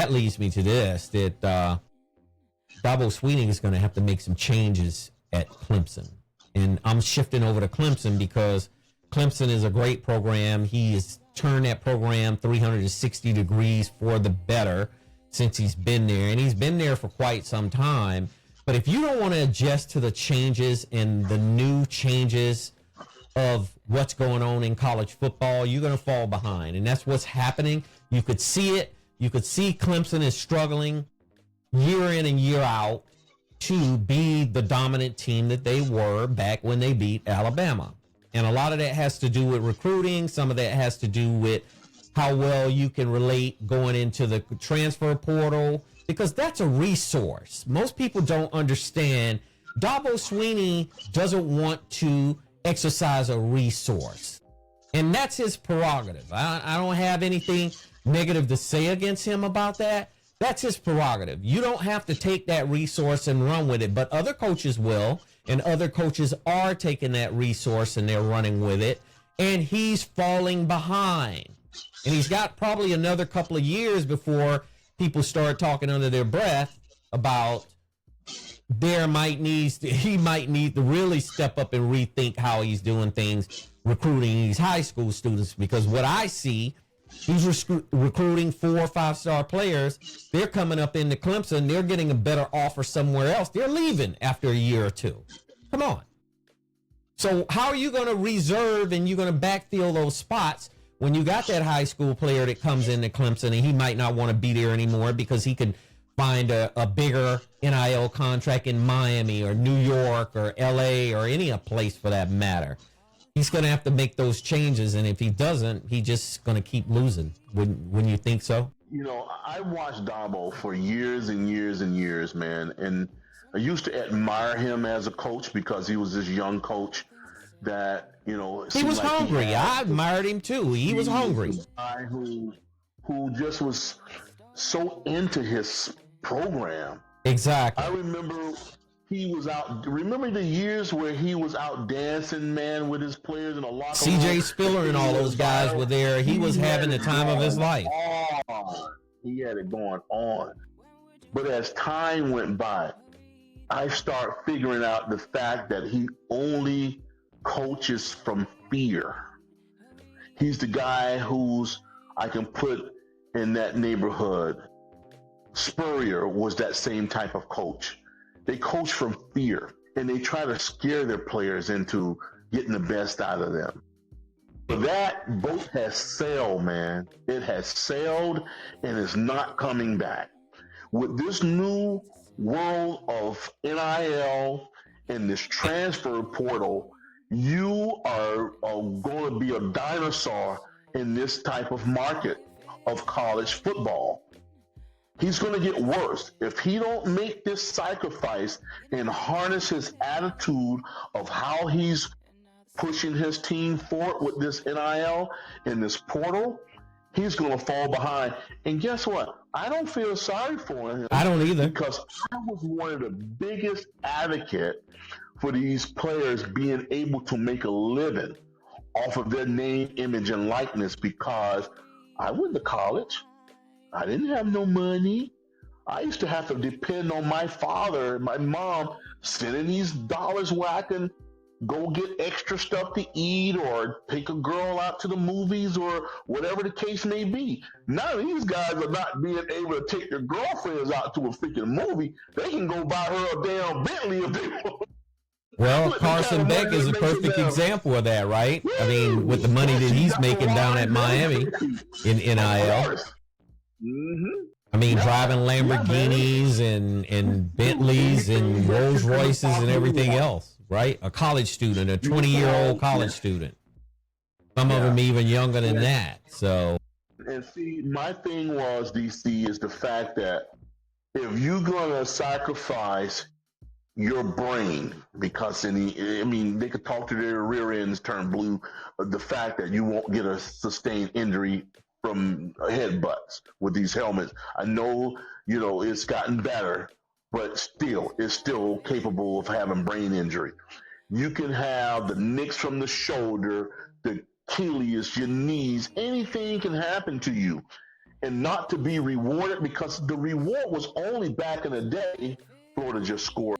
that leads me to this, that Dabo Swinney is going to have to make some changes at Clemson. And I'm shifting over to Clemson because Clemson is a great program. He has turned that program 360 degrees for the better since he's been there. And he's been there for quite some time. But if you don't want to adjust to the changes and the new changes of what's going on in college football, you're going to fall behind. And that's what's happening. You could see it. You could see Clemson is struggling year in and year out to be the dominant team that they were back when they beat Alabama. And a lot of that has to do with recruiting. Some of that has to do with how well you can relate going into the transfer portal, because that's a resource. Most people don't understand. Dabo Swinney doesn't want to exercise a resource, and that's his prerogative. I don't have anything negative to say against him about that. That's his prerogative. You don't have to take that resource and run with it, but other coaches will, and other coaches are taking that resource and they're running with it, and he's falling behind. And he's got probably another couple of years before people start talking under their breath about he might need to really step up and rethink how he's doing things, recruiting these high school students, because what I see, he's recruiting 4 or 5-star players. They're coming up into Clemson. They're getting a better offer somewhere else. They're leaving after a year or two. Come on. So how are you going to reserve and you're going to backfill those spots when you got that high school player that comes into Clemson and he might not want to be there anymore because he can find a bigger NIL contract in Miami or New York or LA or any place for that matter? He's going to have to make those changes, and if he doesn't, he's just going to keep losing. Wouldn't you think so? You know, I watched Dabo for years and years and years, man, and I used to admire him as a coach because he was this young coach that, you know, he was like hungry. I admired him too. He was hungry. A guy who just was so into his program. Exactly. I remember he was out. Remember the years where he was out dancing, man, with his players in a locker room? CJ Spiller and all those guys were there. He was having the time of his life. He had it going on. But as time went by, I start figuring out the fact that he only coaches from fear. He's the guy who's I can put in that neighborhood. Spurrier was that same type of coach. They coach from fear, and they try to scare their players into getting the best out of them. But that boat has sailed, man. It has sailed and is not coming back. With this new world of NIL and this transfer portal, you are going to be a dinosaur in this type of market of college football. He's going to get worse. If he don't make this sacrifice and harness his attitude of how he's pushing his team forward with this NIL and this portal, he's going to fall behind. And guess what? I don't feel sorry for him. I don't either. Because I was one of the biggest advocates for these players being able to make a living off of their name, image, and likeness, because I went to college. I didn't have no money. I used to have to depend on my father and my mom sending these dollars where I can go get extra stuff to eat or take a girl out to the movies or whatever the case may be. Now these guys are not being able to take their girlfriends out to a freaking movie. They can go buy her a damn Bentley if they want. Well, Carson Beck is a perfect example of that, right? I mean, with the money that he's making down at Miami in NIL. Mm-hmm. I mean, driving Lamborghinis and Bentleys and Rolls Royces and everything else, right? A college student, a 20-year-old college student. Some of them even younger than that. So, and see, my thing was, DC, is the fact that if you're gonna sacrifice your brain, because they could talk to their rear ends turn blue, the fact that you won't get a sustained injury from headbutts with these helmets. I know, it's gotten better, but still, it's still capable of having brain injury. You can have the nicks from the shoulder, the Achilles, your knees, anything can happen to you. and not to be rewarded, because the reward was only back in the day, Florida just scored